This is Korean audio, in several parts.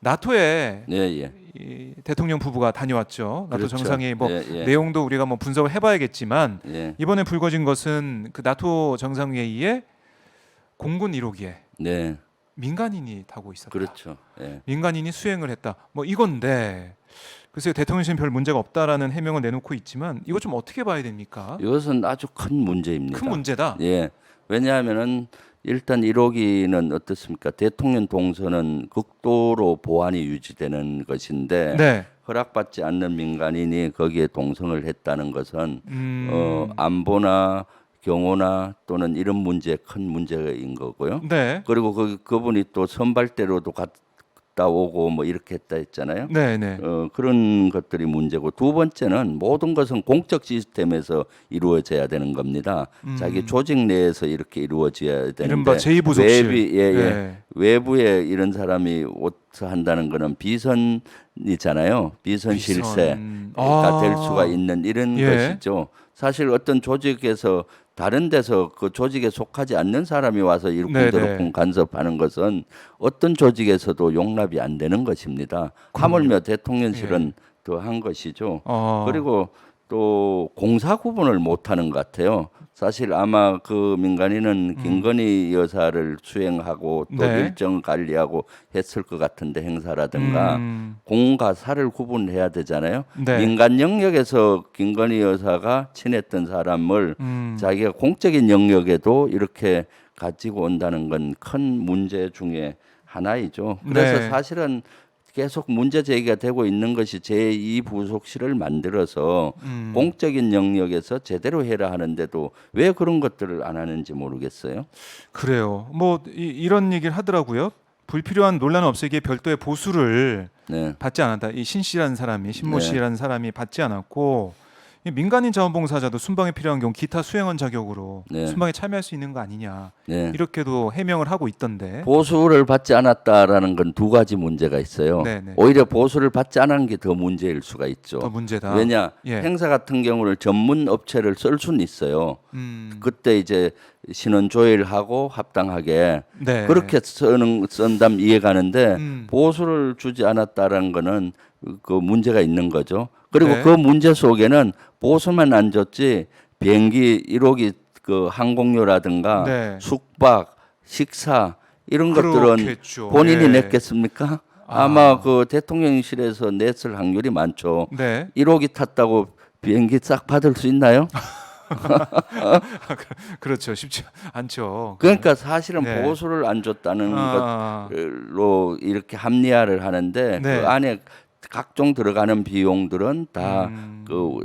나토에 예, 예. 이 대통령 부부가 다녀왔죠. 나토 그렇죠. 정상회의 뭐 예, 예. 내용도 우리가 뭐 분석을 해봐야겠지만 예. 이번에 불거진 것은 그 나토 정상회의에 공군 1호기에 네. 민간인이 타고 있었다. 그렇죠. 예. 민간인이 수행을 했다. 뭐 이건데 글쎄요 대통령실은 별 문제가 없다라는 해명을 내놓고 있지만 이거 좀 어떻게 봐야 됩니까? 이것은 아주 큰 문제입니다. 큰 문제다. 예. 왜냐하면은 일단 1호기는 어떻습니까? 대통령 동선은 극도로 보안이 유지되는 것인데 네. 허락받지 않는 민간인이 거기에 동성을 했다는 것은 음. 안보나 경호나 또는 이런 문제에 큰 문제인 거고요. 네. 그리고 그분이 또 선발대로도 갔다 오고 뭐 이렇게 했다 했잖아요. 네, 네. 그런 것들이 문제고 두 번째는 모든 것은 공적 시스템에서 이루어져야 되는 겁니다. 자기 조직 내에서 이렇게 이루어져야 되는데 이른바 제2부속실. 예. 외부에 이런 사람이 오트 한다는 거는 비선이잖아요. 비선 실세가 될 수가 있는 이런 예. 것이죠. 사실 어떤 조직에서 다른 데서 그 조직에 속하지 않는 사람이 와서 이러쿵저러쿵 간섭하는 것은 어떤 조직에서도 용납이 안 되는 것입니다. 하물며 대통령실은 더한 것이죠. 그리고 또 공사 구분을 못하는 것 같아요. 사실 아마 그 민간인은 김건희 여사를 수행하고 또 네. 일정 관리하고 했을 것 같은데 행사라든가 공과 사를 구분해야 되잖아요. 네. 민간 영역에서 김건희 여사가 친했던 사람을 자기가 공적인 영역에도 이렇게 가지고 온다는 건 큰 문제 중에 하나이죠. 그래서 네. 사실은 계속 문제 제기가 되고 있는 것이 제2부속실을 만들어서 공적인 영역에서 제대로 해라 하는데도 왜 그런 것들을 안 하는지 모르겠어요. 그래요. 뭐 이런 얘기를 하더라고요. 불필요한 논란 없애기에 별도의 보수를 네. 받지 않았다. 이 신 씨라는 사람이 신모 네. 씨라는 사람이 받지 않았고 이 민간인 자원봉사자도 순방에 필요한 경우 기타 수행원 자격으로 네. 순방에 참여할 수 있는 거 아니냐 네. 이렇게도 해명을 하고 있던데. 보수를 받지 않았다라는 건 두 가지 문제가 있어요. 네네. 오히려 보수를 받지 않은 게 더 문제일 수가 있죠. 더 문제다. 왜냐 예. 행사 같은 경우는 전문 업체를 쓸 수는 있어요. 그때 이제 신원 조회하고 합당하게 네. 그렇게 쓴다면 이해가는데 보수를 주지 않았다라는 거는 그 문제가 있는 거죠. 그리고 네. 그 문제 속에는 보수만 안 줬지 비행기 1호기 그 항공료라든가 네. 숙박, 식사 이런 것들은 그렇겠죠. 본인이 예. 냈겠습니까? 아마 그 대통령실에서 냈을 확률이 많죠. 네. 1호기 탔다고 비행기 싹 받을 수 있나요? 그렇죠. 쉽지 않죠. 그러니까 사실은 네. 보수를 안 줬다는 아. 것로 이렇게 합리화를 하는데 네. 그 안에 각종 들어가는 비용들은 다 그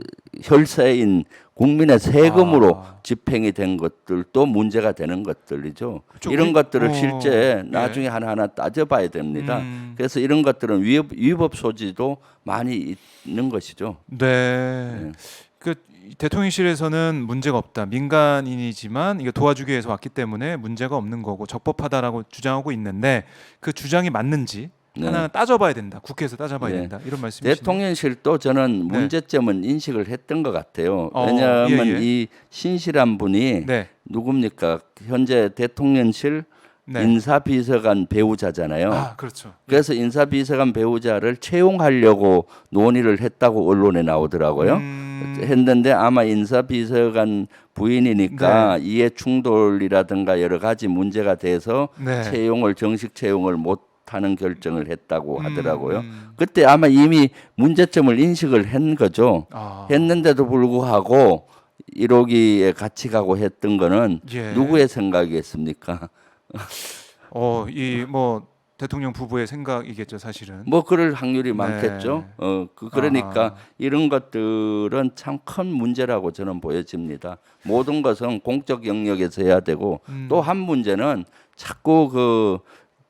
혈세인 국민의 세금으로 집행이 된 것들도 문제가 되는 것들이죠. 그렇죠. 이런 것들을 실제 네. 나중에 하나하나 따져봐야 됩니다. 그래서 이런 것들은 위법 소지도 많이 있는 것이죠. 네. 그 대통령실에서는 문제가 없다. 민간인이지만 이거 도와주기 위해서 왔기 때문에 문제가 없는 거고 적법하다라고 주장하고 있는데 그 주장이 맞는지 하나 따져봐야 된다. 국회에서 따져봐야 네. 된다. 이런 말씀이시네요. 대통령실도 저는 네. 문제점은 인식을 했던 것 같아요. 왜냐하면 예. 이 신실한 분이 네. 누굽니까? 현재 대통령실 네. 인사비서관 배우자잖아요. 아, 그렇죠. 그래서 인사비서관 배우자를 채용하려고 논의를 했다고 언론에 나오더라고요. 했는데 아마 인사비서관 부인이니까 이해 충돌이라든가 여러 가지 문제가 돼서 네. 정식 채용을 못 하는 결정을 했다고 하더라고요. 그때 아마 이미 문제점을 인식을 한 거죠. 했는데도 불구하고 1호기에 같이 가고 했던 거는 예. 누구의 생각이겠습니까? 이 뭐 대통령 부부의 생각이겠죠, 사실은. 뭐 그럴 확률이 네. 많겠죠. 그러니까 이런 것들은 참 큰 문제라고 저는 보여집니다. 모든 것은 공적 영역에서 해야 되고 또 한 문제는 자꾸 그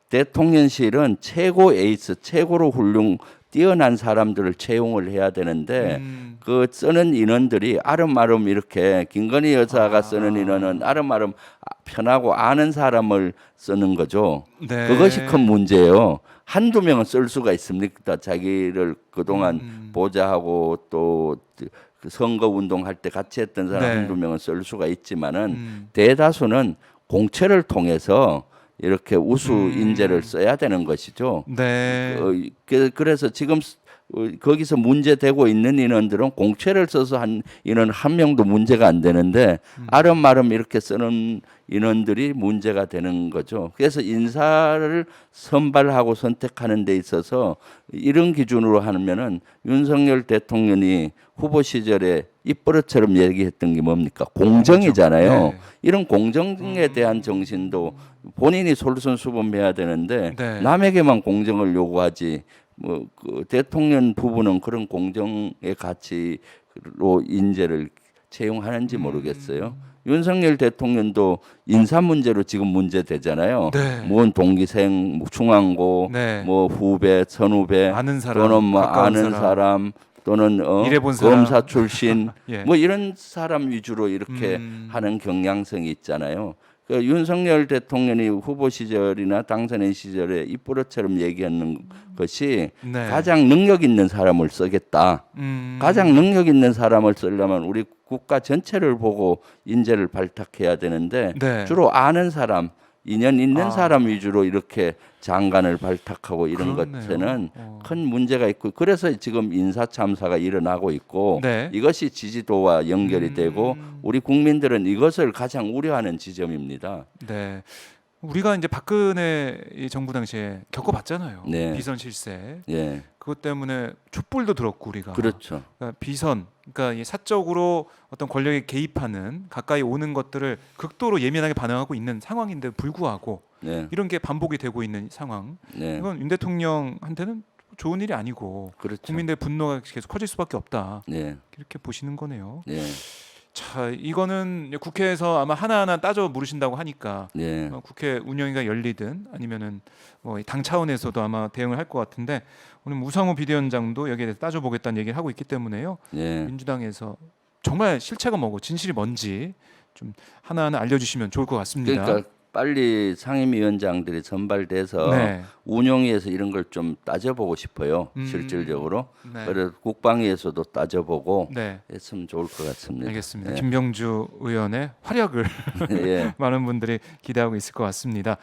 대통령실은 최고 에이스, 최고로 뛰어난 사람들을 채용을 해야 되는데 그 쓰는 인원들이 아름아름 이렇게 김건희 여사가 쓰는 인원은 아름아름 편하고 아는 사람을 쓰는 거죠. 네. 그것이 큰 문제예요. 한두 명은 쓸 수가 있습니까? 자기를 그동안 보좌하고 또 선거 운동할 때 같이 했던 사람 네. 한두 명은 쓸 수가 있지만은 대다수는 공채를 통해서 이렇게 우수 인재를 써야 되는 것이죠. 네. 그래서 지금 거기서 문제되고 있는 인원들은 공채를 써서 한 인원 한 명도 문제가 안 되는데 아름아름 이렇게 쓰는 인원들이 문제가 되는 거죠. 그래서 인사를 선발하고 선택하는 데 있어서 이런 기준으로 하면은 윤석열 대통령이 후보 시절에 입버릇처럼 얘기했던 게 뭡니까? 공정이잖아요. 네. 이런 공정에 대한 정신도 본인이 솔선수범해야 되는데 네. 남에게만 공정을 요구하지 그 대통령 부부는 그런 공정의 가치로 인재를 채용하는지 모르겠어요. 윤석열 대통령도 인사 문제로 지금 문제 되잖아요. 네. 뭐 동기생, 중앙고, 네. 뭐 후배, 선후배, 아는 사람, 또는 뭐 가까운 아는 사람, 또는 일해본 사람. 검사 출신, 예. 뭐 이런 사람 위주로 이렇게 하는 경향성이 있잖아요. 그 윤석열 대통령이 후보 시절이나 당선인 시절에 입버릇처럼 얘기하는 것이 네. 가장 능력 있는 사람을 쓰겠다. 가장 능력 있는 사람을 쓰려면 우리 국가 전체를 보고 인재를 발탁해야 되는데 네. 주로 아는 사람, 인연 있는 사람 위주로 이렇게 장관을 발탁하고 이런 그렇네요. 것에는 큰 문제가 있고 그래서 지금 인사 참사가 일어나고 있고 네. 이것이 지지도와 연결이 되고 우리 국민들은 이것을 가장 우려하는 지점입니다. 네. 우리가 이제 박근혜 이 정부 당시에 겪어봤잖아요. 네. 비선 실세. 예, 그것 때문에 촛불도 들었고 우리가. 그렇죠. 그러니까 비선, 그러니까 이 사적으로 어떤 권력에 개입하는 가까이 오는 것들을 극도로 예민하게 반응하고 있는 상황인데 불구하고 네, 이런 게 반복이 되고 있는 상황. 네, 이건 윤 대통령한테는 좋은 일이 아니고 그렇죠. 국민들의 분노가 계속 커질 수밖에 없다. 네, 이렇게 보시는 거네요. 네, 자, 이거는 이제 국회에서 아마 하나하나 따져 물으신다고 하니까 네, 국회 운영위가 열리든 아니면은 뭐 당 차원에서도 아마 대응을 할 것 같은데 오늘 우상호 비대위원장도 여기에 대해서 따져보겠다는 얘기를 하고 있기 때문에요. 네. 민주당에서 정말 실체가 뭐고 진실이 뭔지 좀 하나하나 알려주시면 좋을 것 같습니다. 그러니까 빨리 상임위원장들이 선발돼서 네. 운영위에서 이런 걸 좀 따져보고 싶어요. 실질적으로. 네. 그래서 국방위에서도 따져보고 네. 했으면 좋을 것 같습니다. 알겠습니다. 네. 김병주 의원의 활약을 예. 많은 분들이 기대하고 있을 것 같습니다.